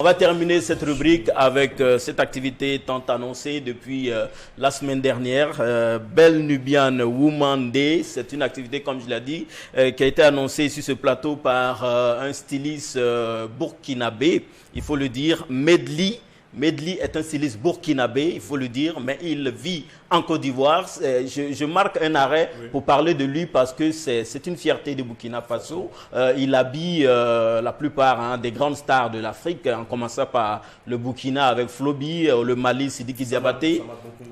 On va terminer cette rubrique avec cette activité tant annoncée depuis la semaine dernière, Belle Nubian Woman Day. C'est une activité, comme je l'ai dit, qui a été annoncée sur ce plateau par un styliste burkinabé, il faut le dire, Medli. Medli est un styliste burkinabé, il faut le dire, mais il vit en Côte d'Ivoire. Je marque un arrêt pour parler de lui parce que c'est une fierté de Burkina Faso. Il habille la plupart des grandes stars de l'Afrique, en commençant par le Burkina avec Flobi, le Mali, Sidiki Diabaté.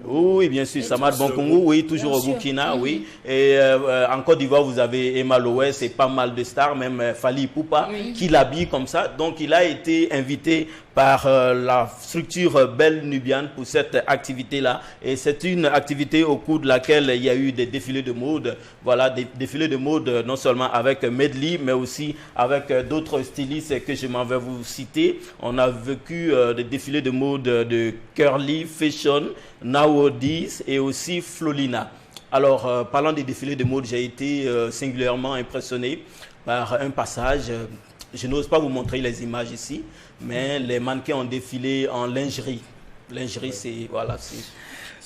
Oui, bien sûr, Samad Bonkongo, oui, toujours au Burkina, oui. Et en Côte d'Ivoire, vous avez Emma Loès et pas mal de stars, même Fali Poupa, qui l'habille comme ça. Donc, il a été invité par la structure Belle Nubian pour cette activité-là. Et c'est une activité au cours de laquelle il y a eu des défilés de mode. Voilà, des défilés de mode non seulement avec Medli, mais aussi avec d'autres stylistes que je m'en vais vous citer. On a vécu des défilés de mode de Curly Fashion, Nowadays et aussi Flolina. Alors, parlant des défilés de mode, j'ai été singulièrement impressionné par un passage. Je n'ose pas vous montrer les images ici, mais les mannequins ont défilé en lingerie. Lingerie, c'est... Voilà, c'est...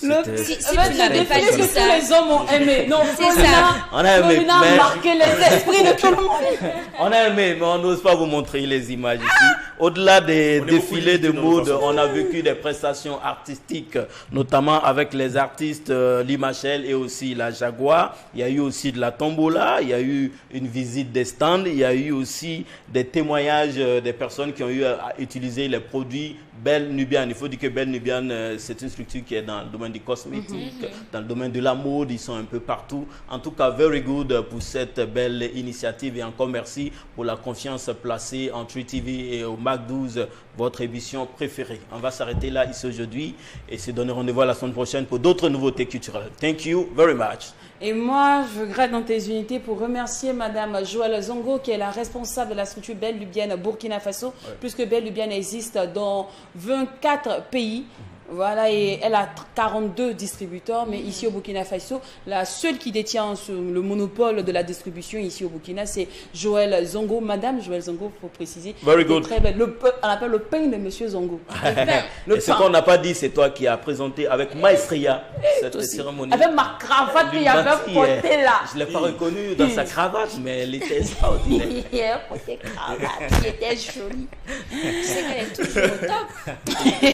Le défilé que tous les hommes ont aimé. Non, c'est ça. On a aimé, mais... a marqué les esprits de tout le monde. On a aimé, mais on n'ose pas vous montrer les images ici. Au-delà des défilés de mode, on a vécu des prestations artistiques, notamment avec les artistes Limachel et aussi la Jaguar. Il y a eu aussi de la tombola, il y a eu une visite des stands, il y a eu aussi des témoignages des personnes qui ont eu à utiliser les produits Belle Nubian. Il faut dire que Belle Nubian, c'est une structure qui est dans le domaine du cosmétique, dans le domaine de la mode, ils sont un peu partout. En tout cas, very good pour cette belle initiative et encore merci pour la confiance placée en Tree TV et au Mac 12, votre émission préférée. On va s'arrêter là ici aujourd'hui et se donner rendez-vous la semaine prochaine pour d'autres nouveautés culturelles. Thank you very much. Et moi, je grade dans tes unités pour remercier Madame Joëlle Zongo, qui est la responsable de la structure Belle Nubian Burkina Faso, puisque Belle Nubian existe dans 24 pays. Voilà, et elle a 42 distributeurs, mais ici au Burkina Faso, la seule qui détient le monopole de la distribution ici au Burkina, c'est Joëlle Zongo. Madame Joëlle Zongo, il faut préciser. Very good. Très belle. On appelle le pain de Monsieur Zongo. Et ce qu'on n'a pas dit, c'est toi qui as présenté avec maestria cette cérémonie. Avec ma cravate qu'il y avait portée là. Je ne l'ai pas reconnue dans sa cravate, mais elle était extraordinaire. Il y avait porté cravate, qui était jolie. Tu sais qu'elle est toujours au top.